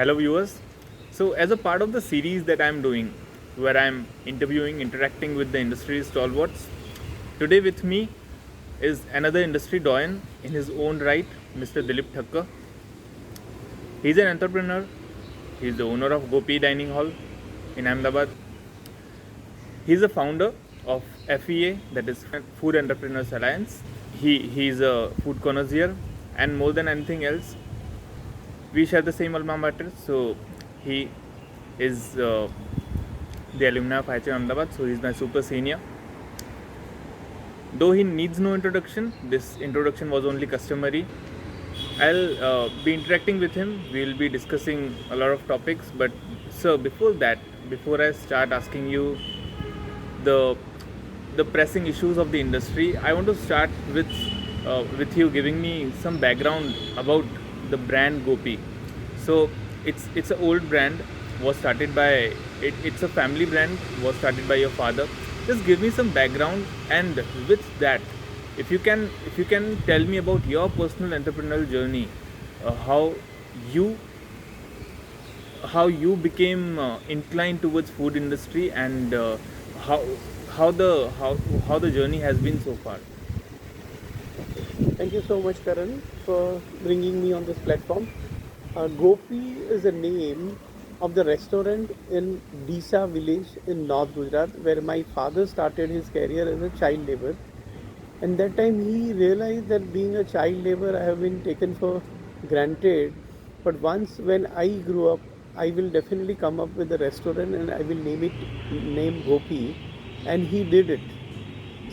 Hello, viewers. So, as a part of the series that I'm doing, where I'm interviewing, interacting with the industry stalwarts, today with me is another industry doyen in his own right, Mr. Dilip Thakkar. He's an entrepreneur. He's the owner of Gopi Dining Hall in Ahmedabad. He's the founder of FEA, that is Food Entrepreneurs Alliance. He's a food connoisseur, and more than anything else, we share the same alma mater. So he is the alumni of IHM Ahmedabad, so he's my super senior. Though he needs no introduction, this introduction was only customary. I'll be interacting with him. We'll be discussing a lot of topics. But sir, before that, before I start asking you the pressing issues of the industry, I want to start with you giving me some background about the brand Gopi. So it's an old brand, was started by it's a family brand, was started by your father. Just give me some background, and with that, if you can tell me about your personal entrepreneurial journey, how you became inclined towards food industry, and how the journey has been so far. Thank you so much, Karan, for bringing me on this platform. Gopi is a name of the restaurant in Disa village in North Gujarat, where my father started his career as a child labor. And that time he realized that being a child labor, I have been taken for granted. But once when I grew up, I will definitely come up with a restaurant and I will name Gopi. And he did it.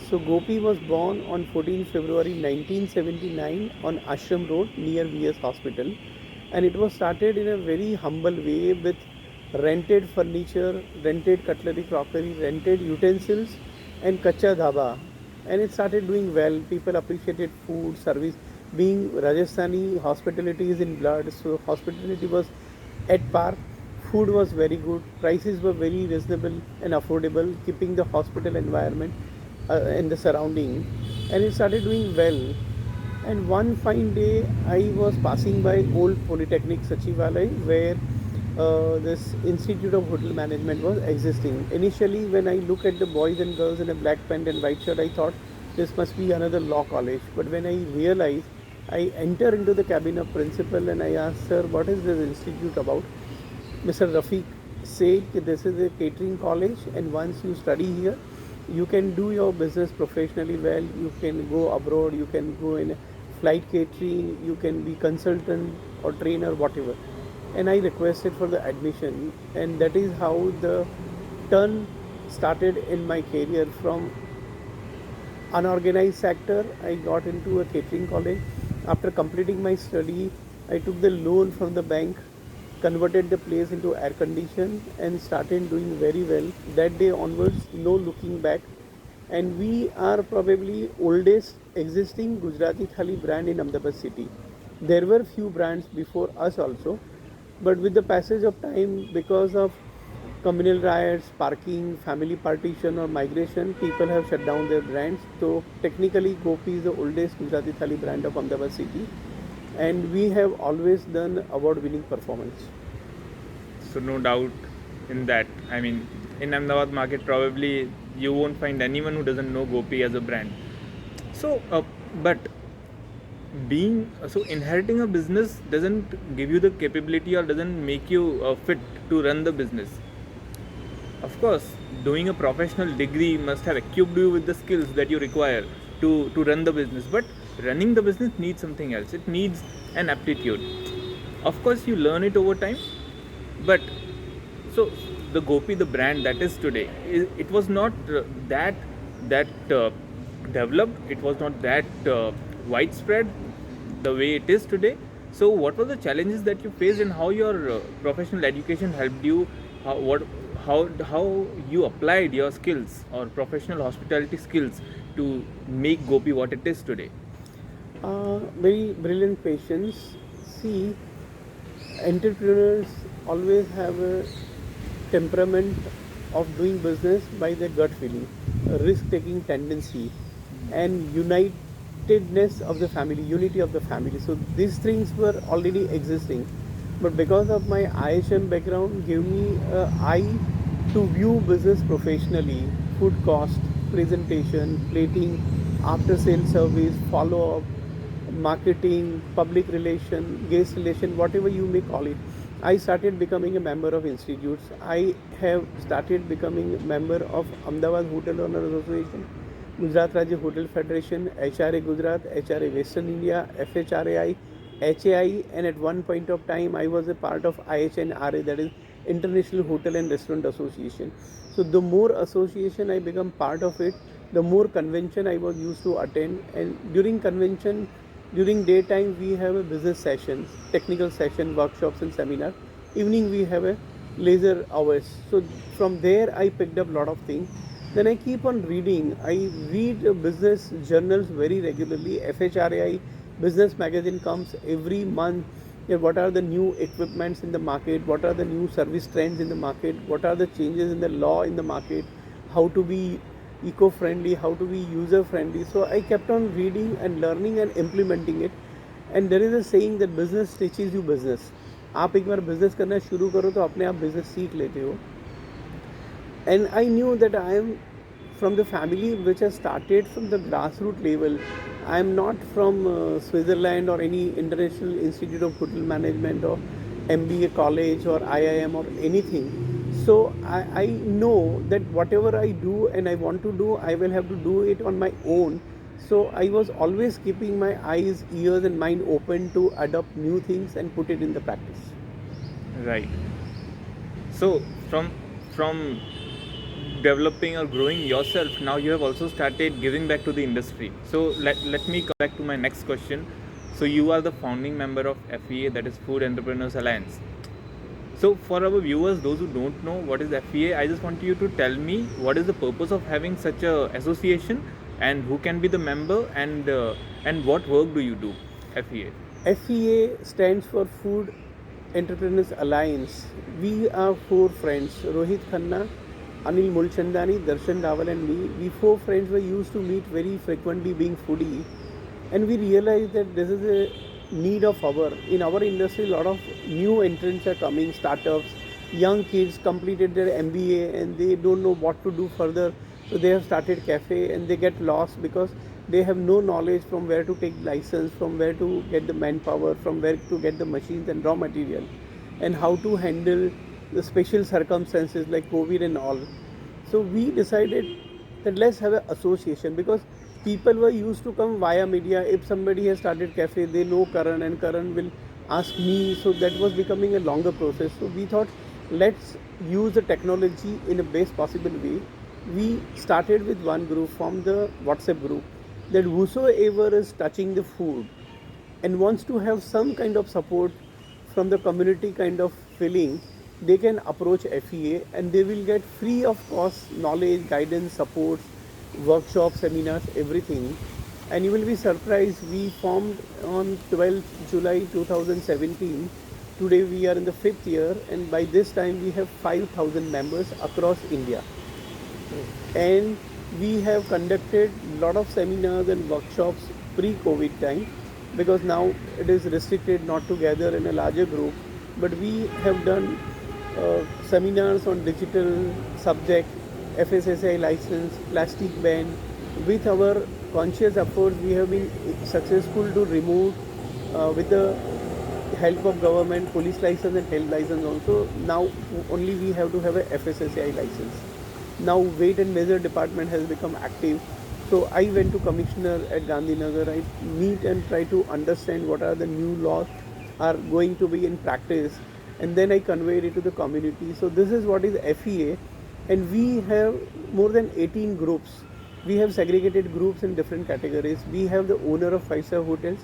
So Gopi was born on 14 February 1979 on Ashram Road near VS Hospital, and it was started in a very humble way with rented furniture, rented cutlery, crockery, rented utensils, and kacha dhaba. And it started doing well. People appreciated food, service. Being Rajasthani, hospitality is in blood, so hospitality was at par. Food was very good, prices were very reasonable and affordable, keeping the hospital environment in the surrounding, and it started doing well. And one fine day, I was passing by old Polytechnic Sachivalay, where this Institute of Hotel Management was existing. Initially, when I look at the boys and girls in a black pant and white shirt, I thought this must be another law college. But when I realized, I enter into the cabin of principal and I asked, sir, what is this institute about? Mr. Rafiq said this is a catering college, and once you study here, you can do your business professionally well. You can go abroad, you can go in flight catering, you can be consultant or trainer, whatever. And I requested for the admission, and that is how the turn started in my career. From unorganized sector, I got into a catering college. After completing my study, I took the loan from the bank, converted the place into air condition, and started doing very well. That day onwards, no looking back. And we are probably oldest existing Gujarati Thali brand in Ahmedabad city. There were few brands before us also, but with the passage of time, because of communal riots, parking, family partition or migration, people have shut down their brands. So technically Gopi is the oldest Gujarati Thali brand of Ahmedabad city, and we have always done award winning performance. So no doubt in that. I mean, in Ahmedabad market, probably you won't find anyone who doesn't know Gopi as a brand. So, but being so inheriting a business doesn't give you the capability or doesn't make you fit to run the business. Of course, doing a professional degree must have equipped you with the skills that you require to run the business. But running the business needs something else. It needs an aptitude. Of course, you learn it over time. But so the Gopi, the brand that is today, it was not that developed. It was not that widespread the way it is today. So, what were the challenges that you faced, and how your professional education helped you? How you applied your skills or professional hospitality skills to make Gopi what it is today? Very brilliant patience. See, entrepreneurs always have a temperament of doing business by their gut feeling, a risk-taking tendency, and unitedness of the family, unity of the family. So these things were already existing. but because of my IHM background, gave me a eye to view business professionally, food cost, presentation, plating, after sales service, follow up, marketing, public relation, guest relation, whatever you may call it. I started becoming a member of institutes. I have started becoming a member of Ahmedabad Hotel Owners Association, Gujarat Rajya Hotel Federation, HRA Gujarat, HRA Western India, FHRAI, HAI, and at one point of time I was a part of IHNRA, that is International Hotel and Restaurant Association. So the more association I become part of it, the more convention I was used to attend. And during convention, during daytime we have a business sessions, technical session, workshops and seminar. Evening we have a leisure hours. So from there I picked up a lot of things. Then I keep on reading. I read business journals very regularly. FHRAI business magazine comes every month. Yeah, what are the new equipments in the market? What are the new service trends in the market? What are the changes in the law in the market? How to be eco-friendly? How to be user-friendly? So I kept on reading and learning and implementing it. And there is a saying that business teaches you business. आप एक बार business करना शुरू करो तो अपने आप business सीख लेते हो. And I knew that I am from the family which has started from the grassroots level. I am not from Switzerland or any international institute of hotel management or MBA college or IIM or anything. So I know that whatever I do and I want to do, I will have to do it on my own. So I was always keeping my eyes, ears and mind open to adopt new things and put it in the practice. Right. So from developing or growing yourself, now you have also started giving back to the industry. So let me come back to my next question. So you are the founding member of FEA, that is Food Entrepreneurs Alliance. So for our viewers, those who don't know what is FEA, I just want you to tell me what is the purpose of having such a association and who can be the member and what work do you do, FEA? FEA stands for Food Entrepreneurs Alliance. We are four friends, Rohit Khanna, Anil Mulchandani, Darshan Dawal and me. We four friends were used to meet very frequently being foodie, and we realized that this is a need of in our industry. A lot of new entrants are coming, startups, young kids completed their MBA and they don't know what to do further, so they have started cafe and they get lost because they have no knowledge from where to take license, from where to get the manpower, from where to get the machines and raw material, and how to handle the special circumstances like COVID and all. So we decided that let's have an association, because people were used to come via media. If somebody has started cafe, they know Karan and Karan will ask me. So that was becoming a longer process. So we thought let's use the technology in the best possible way. We started with one group, formed the WhatsApp group, that whosoever is touching the food and wants to have some kind of support from the community kind of feeling, they can approach FEA and they will get free of cost knowledge, guidance, support, workshops, seminars, everything. And you will be surprised, we formed on 12th July 2017. Today we are in the 5th year, and by this time we have 5,000 members across India. And we have conducted a lot of seminars and workshops pre-COVID time, because now it is restricted not to gather in a larger group, but we have done seminars on digital subject, FSSAI license, plastic ban. With our conscious efforts, we have been successful to remove with the help of government police license and health license also. Now only we have to have a FSSAI license. Now weight and measure department has become active. So I went to commissioner at Gandhinagar. I meet and try to understand what are the new laws are going to be in practice, and then I conveyed it to the community. So this is what is FEA, and we have more than 18 groups. We have segregated groups in different categories. We have the owner of 5-star hotels,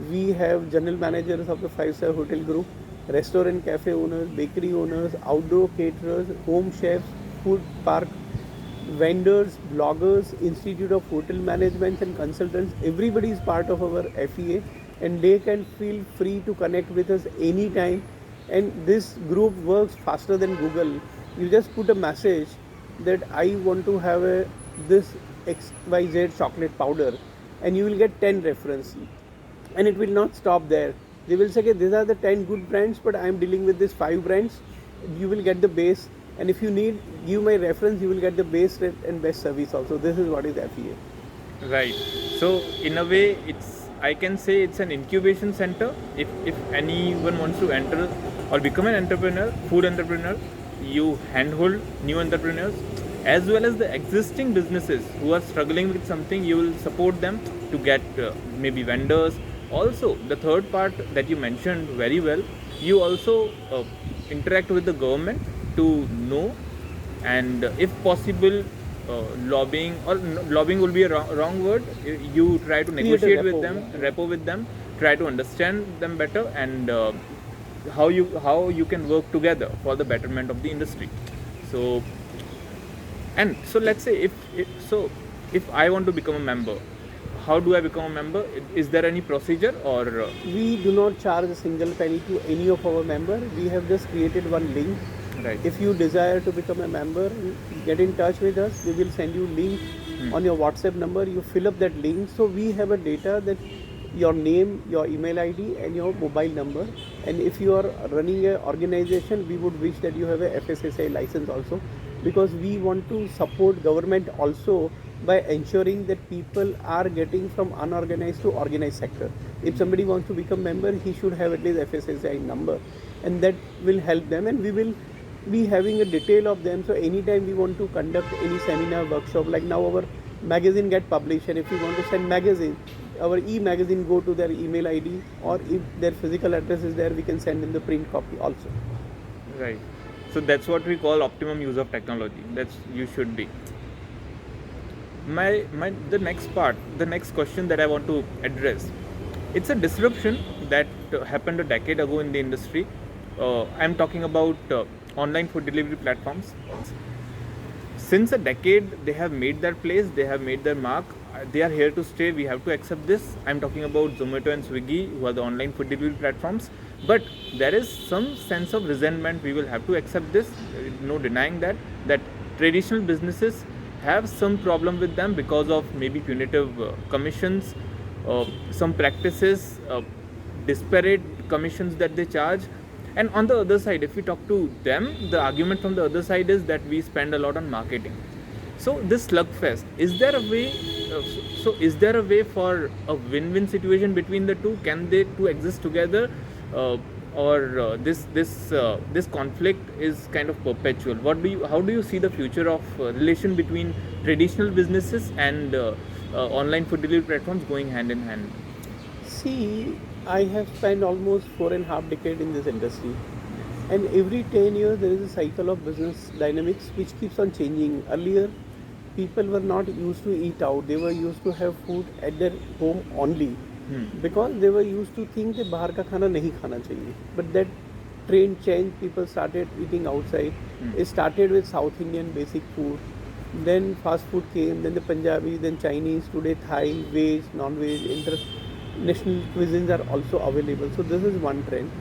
we have general managers of the 5-star hotel group, restaurant cafe owners, bakery owners, outdoor caterers, home chefs, food park vendors, bloggers, Institute of Hotel Management and Consultants. Everybody is part of our FEA, and they can feel free to connect with us anytime. And this group works faster than Google. You just put a message that I want to have this XYZ chocolate powder, and you will get 10 references. And it will not stop there. They will say, okay, these are the 10 good brands, but I am dealing with these 5 brands. You will get the base, and if you need, give my reference, you will get the base rate and best service also. This is what is FEA. Right. So in a way, I can say it's an incubation center. If anyone wants to enter or become an entrepreneur, food entrepreneur, you handhold new entrepreneurs as well as the existing businesses who are struggling with something. You will support them to get maybe vendors. Also, the third part that you mentioned very well, you also interact with the government to know, and if possible, lobbying, or lobbying will be a wrong word. You try to negotiate with them, repo with them, try to understand them better, and how you can work together for the betterment of the industry. So, and so let's say if I want to become a member, how do I become a member? Is there any procedure, or We do not charge a single penny to any of our member. We have just created one link. right? If you desire to become a member, get in touch with us. We will send you link on your WhatsApp number. You fill up that link. So we have a data that your name, your email ID, and your mobile number. And if you are running an organization, we would wish that you have a FSSAI license also, because we want to support government also by ensuring that people are getting from unorganized to organized sector. If somebody wants to become member, he should have at least FSSAI number, and that will help them, and we will be having a detail of them. So anytime we want to conduct any seminar, workshop, like now our magazine get published, and if we want to send magazine, our e-magazine go to their email ID, or if their physical address is there, we can send in the print copy also. Right. So that's what we call optimum use of technology. That's you should be. The next question that I want to address, it's a disruption that happened a decade ago in the industry. I'm talking about online food delivery platforms. Since a decade, they have made their place, they have made their mark. They are here to stay. We have to accept this. I'm talking about Zomato and Swiggy, who are the online food delivery platforms. But there is some sense of resentment. We will have to accept this. No denying that traditional businesses have some problem with them because of maybe punitive commissions, some practices, disparate commissions that they charge. And on the other side, if we talk to them, the argument from the other side is that we spend a lot on marketing. So this slugfest, is there a way? Is there a way for a win-win situation between the two? Can they two exist together, or this conflict is kind of perpetual? How do you see the future of relation between traditional businesses and online food delivery platforms going hand in hand? See, I have spent almost 4.5 decades in this industry, and every 10 years there is a cycle of business dynamics which keeps on changing. Earlier, people were not used to eat out; they were used to have food at their home only, because they were used to think that bahar ka khana nahi khana chahiye. But that trend changed. People started eating outside. It started with South Indian basic food. Then fast food came. Then the Punjabi. Then Chinese. Today Thai, veg, non-veg, international cuisines are also available. So this is one trend.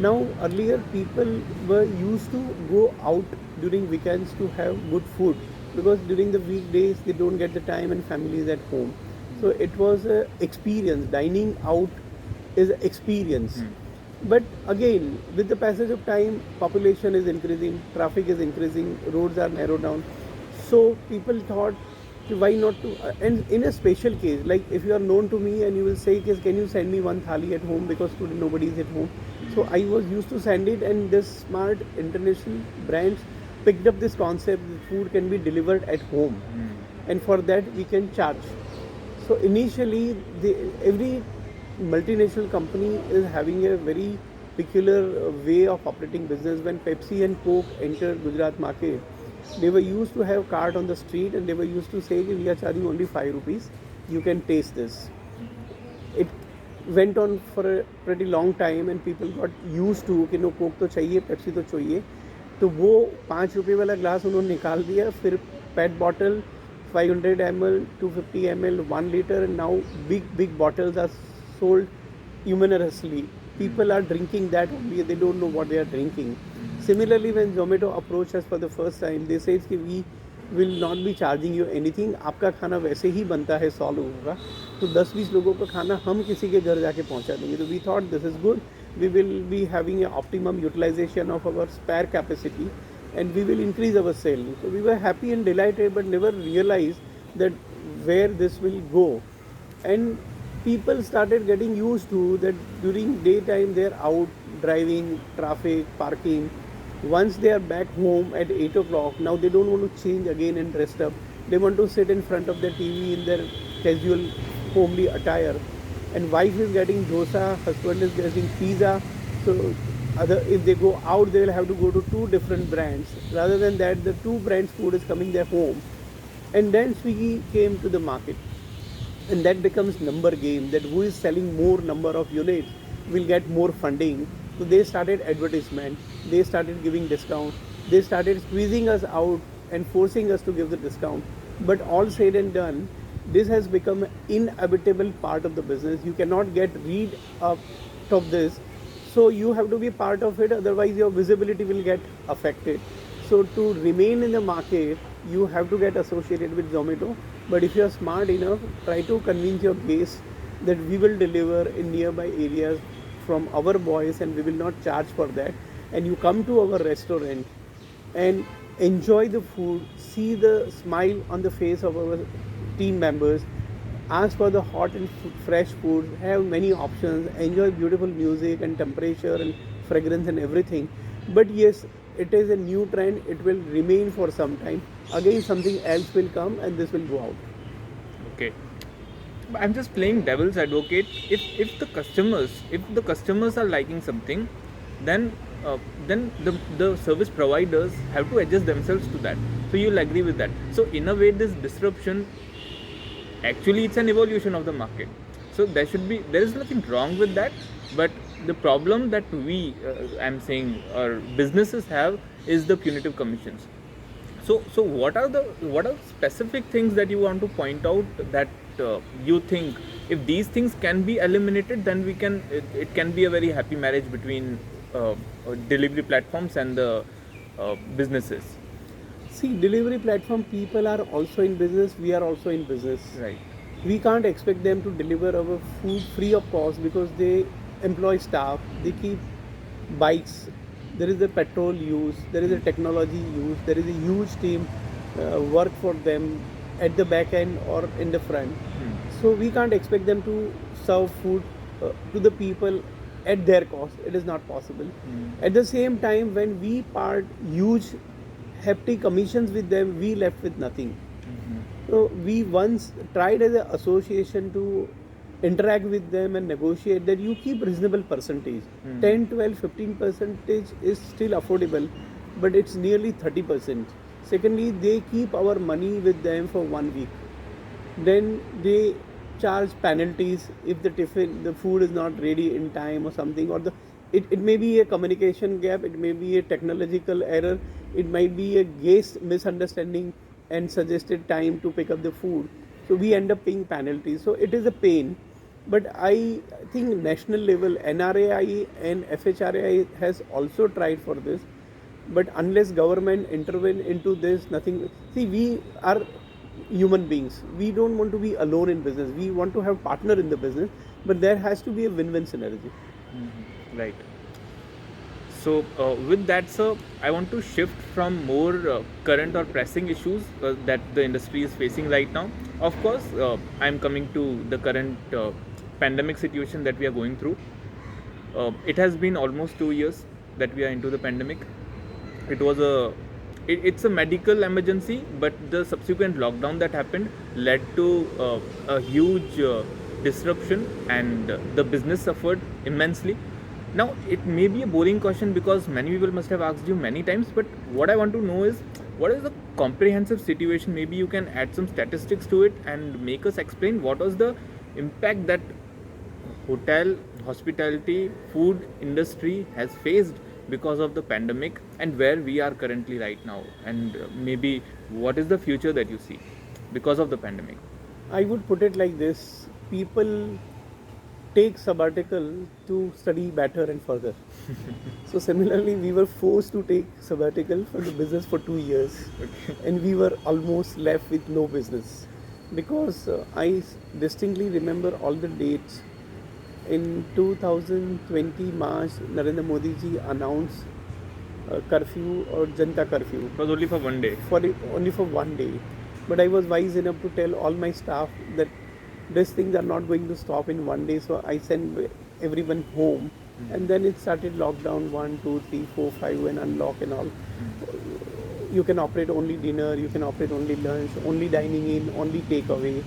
Now earlier people were used to go out during weekends to have good food, because during the weekdays they don't get the time and family is at home. So it was an experience. Dining out is an experience. But again, with the passage of time, population is increasing, traffic is increasing, roads are narrowed down. So people thought, why not to, and in a special case, like if you are known to me and you will say, can you send me one thali at home, because today nobody is at home. So I was used to send it, and this smart international brands picked up this concept that food can be delivered at home, and for that we can charge. So initially, every multinational company is having a very peculiar way of operating business. When Pepsi and Coke entered Gujarat market, they were used to have cart on the street, and they were used to say, we are charging only 5 rupees, you can taste this. It went on for a pretty long time, and people got used to कि no, Coke तो चाहिए, Pepsi तो चाहिए. तो वो 5 रुपये वाला glass उन्होंने निकाल दिया. फिर पेट bottle 500 ml, 250 ml, 1 liter, and now big bottles are sold humorously. People are drinking that only, they don't know what they are drinking. Similarly, when Zomato approached us for the first time, they said we will not be charging you anything. आपका खाना वैसे ही बनता है 100 लोगों का, तो 10-20 लोगों का खाना हम किसी के घर जाके पहुंचा देंगे. तो we thought this is good. We will be having a optimum utilization of our spare capacity, and we will increase our sale. So we were happy and delighted, but never realized that where this will go. And people started getting used to that during daytime they're out driving, traffic, parking. Once they are back home at 8 o'clock, now they don't want to change again and dress up. They want to sit in front of the TV in their casual, homely attire. And wife is getting dosa, husband is getting pizza. So if they go out, they will have to go to two different brands. Rather than that, the two brands food is coming their home. And then Swiggy came to the market, and that becomes number game, that who is selling more number of units will get more funding. So they started advertisement, they started giving discount, they started squeezing us out and forcing us to give the discount. But all said and done, this has become an inevitable part of the business. You cannot get rid of this, so you have to be part of it, otherwise your visibility will get affected. So to remain in the market, you have to get associated with Zomato. But if you are smart enough, try to convince your guests that we will deliver in nearby areas from our boys and we will not charge for that. And you come to our restaurant and enjoy the food, see the smile on the face of our team members, ask for the hot and fresh food, have many options, enjoy beautiful music and temperature and fragrance and everything. But yes, it is a new trend, it will remain for some time. Again, something else will come and this will go out. Okay. But I'm just playing devil's advocate. If the customers are liking something, then the service providers have to adjust themselves to that. So you'll agree with that. So in a way, this disruption, actually it's an evolution of the market. So there is nothing wrong with that. But the problem that I'm saying, or businesses have, is the punitive commissions. So what are specific things that you want to point out that you think if these things can be eliminated, then it can be a very happy marriage between delivery platforms and the businesses. See, delivery platform people are also in business, we are also in business. Right. We can't expect them to deliver our food free of cost because they employ staff, they keep bikes, there is a petrol use, there is a technology use, there is a huge team work for them at the back end or in the front. So we can't expect them to serve food to the people at their cost. It is not possible. At the same time, when we part huge hefty commissions with them, we left with nothing. So we once tried as an association to interact with them and negotiate that you keep reasonable percentage. 10, 12, 15 percentage is still affordable, but it's nearly 30%. Secondly, they keep our money with them for 1 week. Then they charge penalties if the food is not ready in time or something, or it may be a communication gap, it may be a technological error, it might be a guest misunderstanding and suggested time to pick up the food. So we end up paying penalties. So it is a pain. But I think national level, NRAI and FHRAI has also tried for this. But unless government intervene into this, nothing. See, we are human beings. We don't want to be alone in business. We want to have partner in the business, but there has to be a win-win synergy. Right. So with that, sir, I want to shift from more current or pressing issues that the industry is facing right now. Of course, I'm coming to the current pandemic situation that we are going through. It has been almost 2 years that we are into the pandemic. It's a medical emergency, but the subsequent lockdown that happened led to a huge disruption, and the business suffered immensely. Now, it may be a boring question because many people must have asked you many times, but what I want to know is, what is the comprehensive situation? Maybe you can add some statistics to it and make us explain what was the impact that hotel, hospitality, food industry has faced because of the pandemic, and where we are currently right now, and maybe what is the future that you see because of the pandemic. I would put it like this: people take sabbatical to study better and further. So similarly, we were forced to take sabbatical for the business for 2 years, and we were almost left with no business because I distinctly remember all the dates. In 2020 March, Narendra Modi ji announced curfew or Janta curfew It was only for one day. only for one day. But I was wise enough to tell all my staff that these things are not going to stop in one day. So I sent everyone home, and then it started lockdown 1, 2, 3, 4, 5, and unlock and all. You can operate only dinner, you can operate only lunch, only dining in, only takeaway.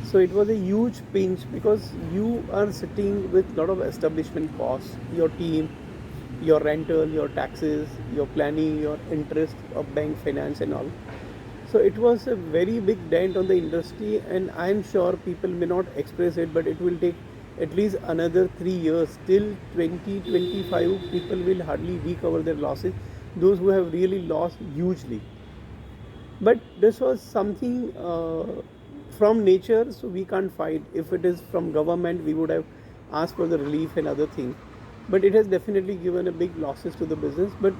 So it was a huge pinch because you are sitting with a lot of establishment costs, your team, your rental, your taxes, your planning, your interest of bank finance and all. So it was a very big dent on the industry, and I am sure people may not express it, but it will take at least another 3 years till 2025. People will hardly recover their losses. Those who have really lost hugely. But this was something from nature, so we can't fight. If it is from government, we would have asked for the relief and other things. But it has definitely given a big losses to the business. But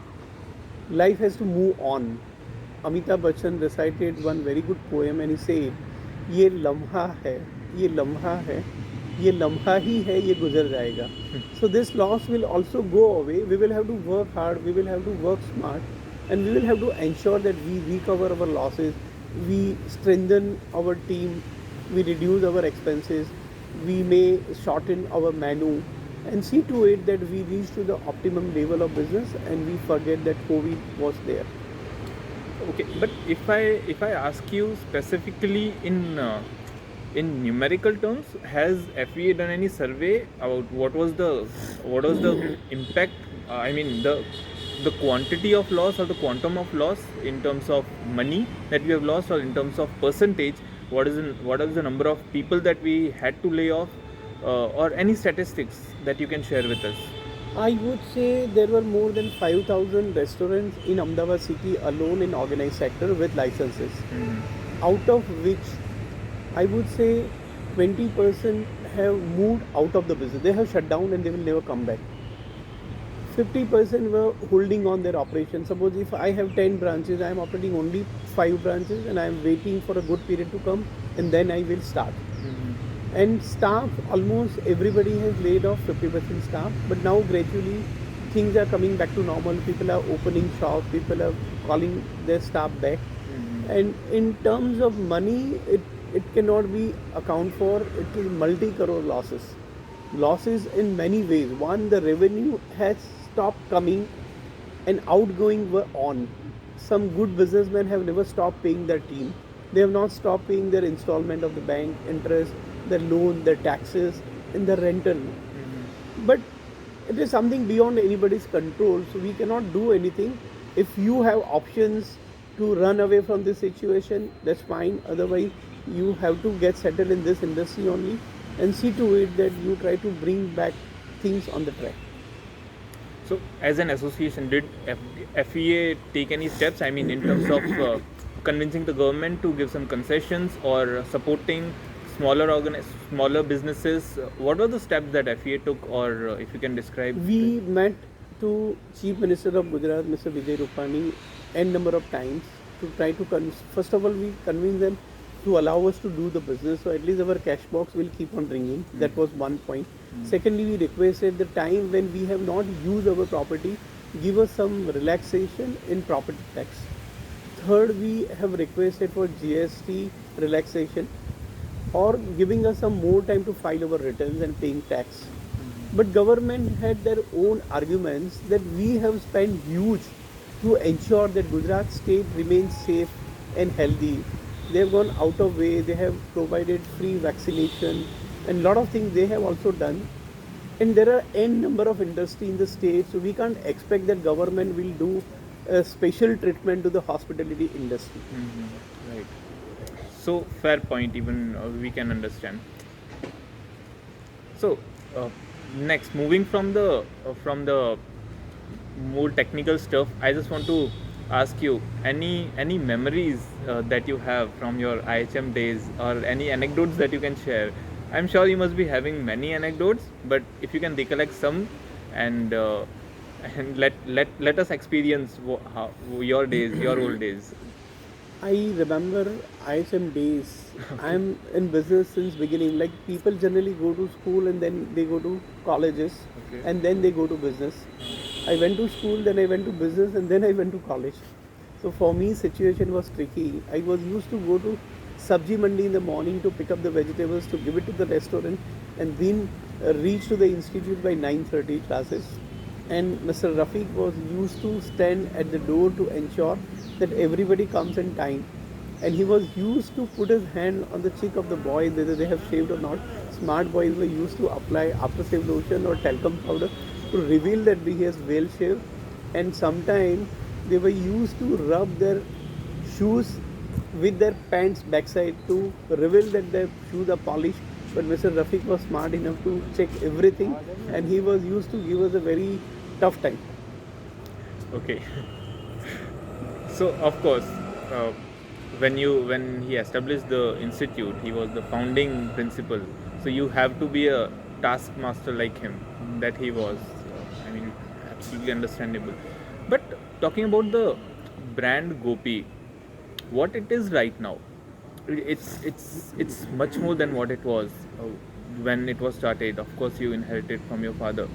life has to move on. Amitabh Bachchan recited one very good poem, and he said, "ये लम्हा है, ये लम्हा है, ये लम्हा ही है, ये गुजर जाएगा." So this loss will also go away. We will have to work hard. We will have to work smart, and we will have to ensure that we recover our losses. We strengthen our team. We reduce our expenses. We may shorten our menu, and see to it that we reach to the optimum level of business, and we forget that COVID was there. Okay, but if I ask you specifically in numerical terms, has FEA done any survey about what was the impact? I mean the quantity of loss or the quantum of loss in terms of money that we have lost, or in terms of percentage, what is the number of people that we had to lay off, or any statistics that you can share with us? I would say there were more than 5,000 restaurants in Ahmedabad city alone in organized sector with licenses, out of which I would say 20% have moved out of the business. They have shut down and they will never come back. 50% were holding on their operation. Suppose if I have 10 branches, I am operating only 5 branches and I am waiting for a good period to come, and then I will start. And staff, almost everybody has laid off 50% staff, but now gradually things are coming back to normal. People are opening shops, people are calling their staff back. And in terms of money, it cannot be accounted for. It is multi-crore losses. Losses in many ways. One, the revenue has stopped coming and outgoing were on. Some good businessmen have never stopped paying their team. They have not stopped paying their installment of the bank, interest, their loan, their taxes, and the rental. But it is something beyond anybody's control, so we cannot do anything. If you have options to run away from this situation, that's fine. Otherwise, you have to get settled in this industry only and see to it that you try to bring back things on the track. So, as an association, did FEA take any steps? I mean, in terms of convincing the government to give some concessions or supporting smaller businesses? What were the steps that FEA took, or if you can describe? We met to Chief Minister of Gujarat, Mr. Vijay Rupani, n number of times to try to first of all we convince them to allow us to do the business, so at least our cash box will keep on ringing. That was one point. Secondly, we requested the time when we have not used our property, give us some relaxation in property tax. Third, we have requested for GST relaxation, or giving us some more time to file our returns and paying tax. But government had their own arguments that we have spent huge to ensure that Gujarat state remains safe and healthy. They have gone out of way, they have provided free vaccination and lot of things they have also done. And there are n number of industry in the state, so we can't expect that government will do a special treatment to the hospitality industry. Right. So fair point, even we can understand. So next, moving from the more technical stuff, I just want to ask you any memories that you have from your IHM days, or any anecdotes that you can share I'm sure you must be having many anecdotes, but if you can recollect some and and let us experience how, your days, your old days. I remember ISM days. I'm in business since beginning. Like people generally go to school and then they go to colleges Okay. and then they go to business. I went to school, then I went to business and then I went to college. So for me situation was tricky. I was used to go to Sabji Mandi in the morning to pick up the vegetables to give it to the restaurant and then reach to the institute by 9:30 classes. And Mr. Rafiq was used to stand at the door to ensure that everybody comes in time. And he was used to put his hand on the cheek of the boy, whether they have shaved or not. Smart boys were used to apply aftershave lotion or talcum powder to reveal that he has well shaved. And sometimes they were used to rub their shoes with their pants backside to reveal that their shoes are polished. But Mr. Rafiq was smart enough to check everything and he was used to give us a very tough time. Okay. So of course, uh, when he established the institute, he was the founding principal. So you have to be a taskmaster like him, that he was. I mean, absolutely understandable. But talking about the brand Gopi, what it is right now, it's much more than what it was when it was started. Of course, you inherited from your father.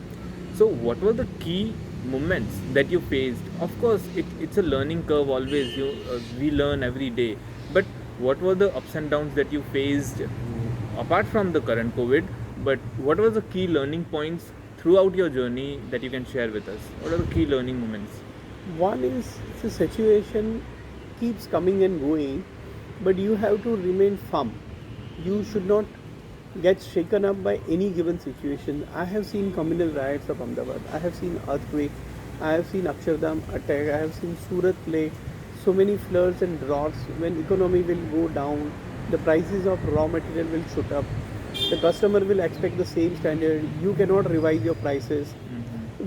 So, what were the key moments that you faced? Of course, it's a learning curve always. We learn every day. But what were the ups and downs that you faced apart from the current COVID? But what were the key learning points throughout your journey that you can share with us? What are the key learning moments? One is the situation keeps coming and going, but you have to remain firm. You should not get shaken up by any given situation. I have seen communal riots of Ahmedabad. I have seen earthquake. I have seen Akshardham attack. I have seen Surat plague. So many floods and droughts. When economy will go down, the prices of raw material will shoot up. The customer will expect the same standard. You cannot revise your prices.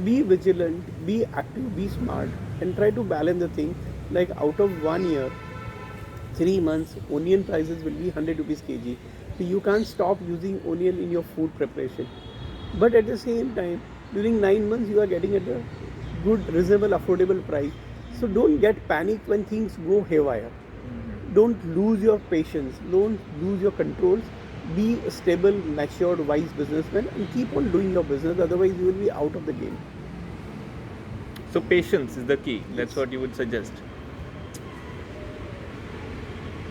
Be vigilant, be active, be smart, and try to balance the thing. Like out of 1 year, 3 months, onion prices will be 100 rupees kg. So you can't stop using onion in your food preparation. But at the same time, during 9 months, you are getting at a good, reasonable, affordable price. So don't get panic when things go haywire. Don't lose your patience. Don't lose your controls. Be a stable, matured, wise businessman and keep on doing your business. Otherwise, you will be out of the game. So patience is the key. That's what you would suggest.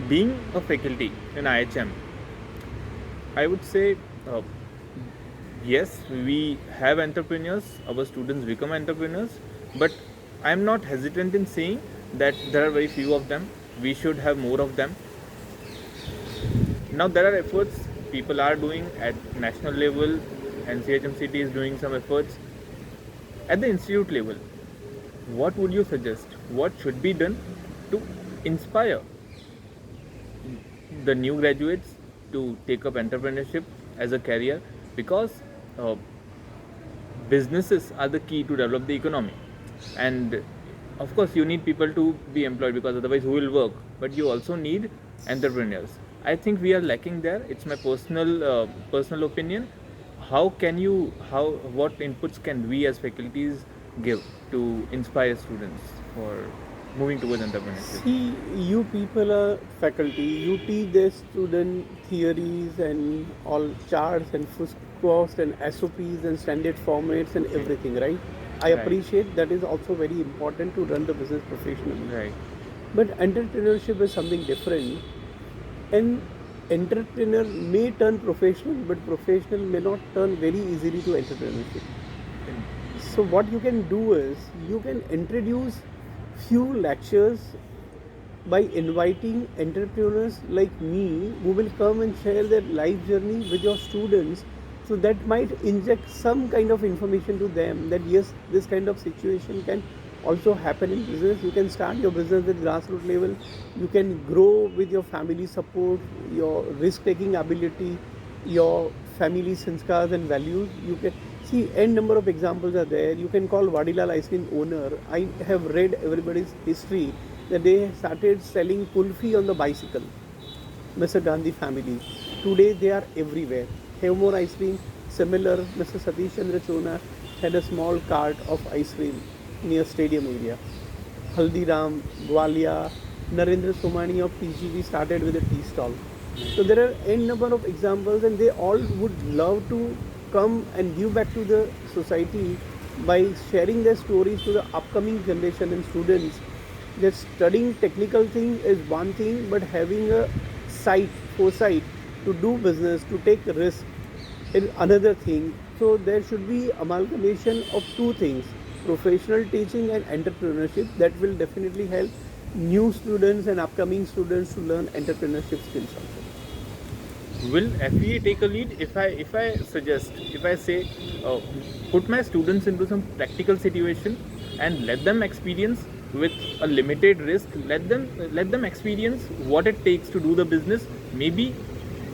Being a faculty in IHM, I would say yes, we have entrepreneurs. Our students become entrepreneurs, but I'm not hesitant in saying that there are very few of them. We should have more of them. Now there are efforts people are doing at national level, and CHMCT is doing some efforts at the institute level. What would you suggest? What should be done to inspire the new graduates to take up entrepreneurship as a career? Because uh, businesses are the key to develop the economy, and of course you need people to be employed, because otherwise who will work? But you also need entrepreneurs. I think we are lacking there. It's my personal opinion. How what inputs can we as faculties give to inspire students for moving towards entrepreneurship? See, you people are faculty. You teach the student theories and all charts and cost and SOPs and standard formats and everything, right? I Right. appreciate that is also very important to run the business professionally. Right. But entrepreneurship is something different. And entrepreneur may turn professional, but professional may not turn very easily to entrepreneurship. So what you can do is you can introduce few lectures by inviting entrepreneurs like me who will come and share their life journey with your students, so that might inject some kind of information to them that yes, this kind of situation can also happen in business. You can start your business with grassroots level. You can grow with your family support, your risk taking ability, your family sanskars and values. You can see n number of examples are there. You can call Vadilal ice cream owner. I have read everybody's history that they started selling kulfi on the bicycle. Mr. Gandhi family. Today they are everywhere. More ice cream. Similar, Mr. Satish Chandra Chona had a small cart of ice cream near stadium area. Haldiram, Gwalia, Narendra Somani of TGV started with a tea stall. So there are n number of examples, and they all would love to come and give back to the society by sharing their stories to the upcoming generation and students. That studying technical thing is one thing, but having a foresight to do business, to take risk is another thing. So there should be amalgamation of two things: professional teaching and entrepreneurship. That will definitely help new students and upcoming students to learn entrepreneurship skills also. Will FEA take a lead if I suggest, if I say, put my students into some practical situation and let them experience with a limited risk, let them experience what it takes to do the business. Maybe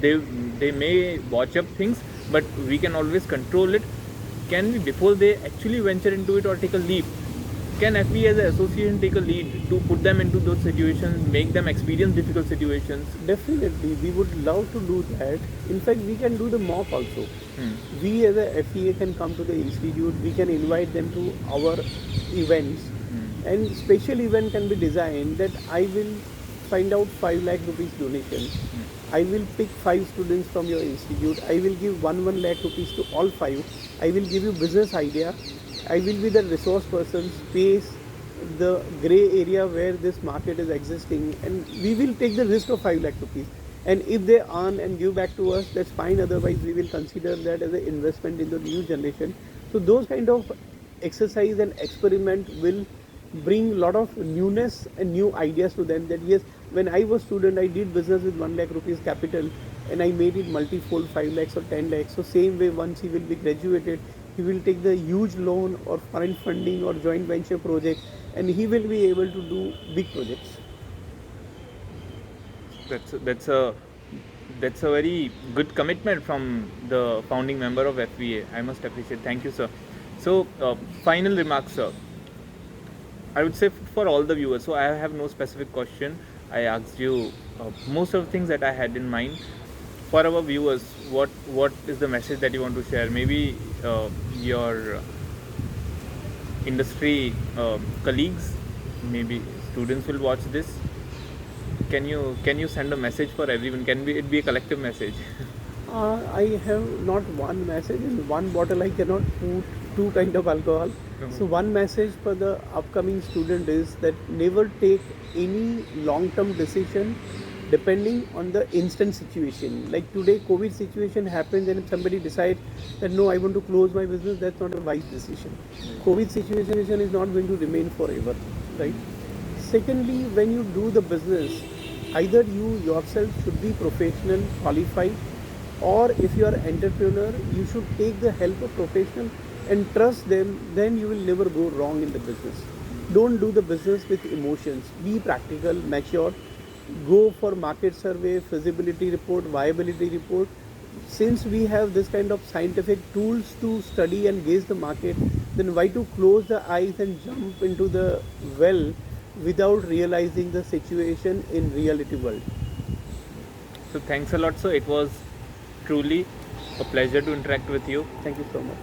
they may watch up things, but we can always control it. Can we, before they actually venture into it or take a leap, can FEA as an association take a lead to put them into those situations, make them experience difficult situations? Definitely, we would love to do that. In fact, we can do the mock also. We as a FEA can come to the institute, we can invite them to our events, and special event can be designed that I will find out 5 lakh rupees donation. I will pick 5 students from your institute. I will give 1 lakh rupees to all 5. I will give you business idea. I will be the resource person, space the gray area where this market is existing, and we will take the risk of 5 lakh rupees. And if they earn and give back to us, that's fine. Otherwise, we will consider that as an investment in the new generation. So those kind of exercise and experiment will bring a lot of newness and new ideas to them. That yes, when I was student, I did business with 1 lakh rupees capital, and I made it multifold 5 lakhs or 10 lakhs. So same way, once he will be graduated, he will take the huge loan or foreign funding or joint venture project, and he will be able to do big projects. That's a very good commitment from the founding member of FEA. I must appreciate. Thank you, sir. So, final remarks, sir. I would say for all the viewers. So I have no specific question. I asked you most of the things that I had in mind. For our viewers, what is the message that you want to share? Maybe your industry colleagues, maybe students will watch this. Can you send a message for everyone? Can it be a collective message? I have not one message. In one bottle, I cannot put two kind of alcohol. So one message for the upcoming student is that never take any long-term decision depending on the instant situation. Like today, COVID situation happens, and if somebody decides that no, I want to close my business, that's not a wise decision. COVID situation is not going to remain forever, right? Secondly, when you do the business, either you yourself should be professional, qualified, or if you are an entrepreneur, you should take the help of professional and trust them. Then you will never go wrong in the business. Don't do the business with emotions. Be practical, mature. Go for market survey, feasibility report, viability report. Since we have this kind of scientific tools to study and gauge the market, then why to close the eyes and jump into the well without realizing the situation in reality world? So thanks a lot, sir. It was truly a pleasure to interact with you. Thank you so much.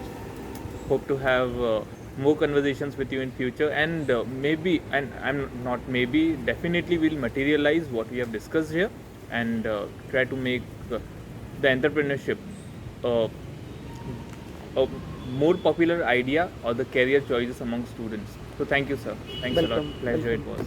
Hope to have more conversations with you in future, and maybe, and I'm not maybe, definitely will materialize what we have discussed here, and try to make the entrepreneurship a more popular idea or the career choices among students. So thank you, sir. Thanks a lot. Welcome. Pleasure Welcome. it was.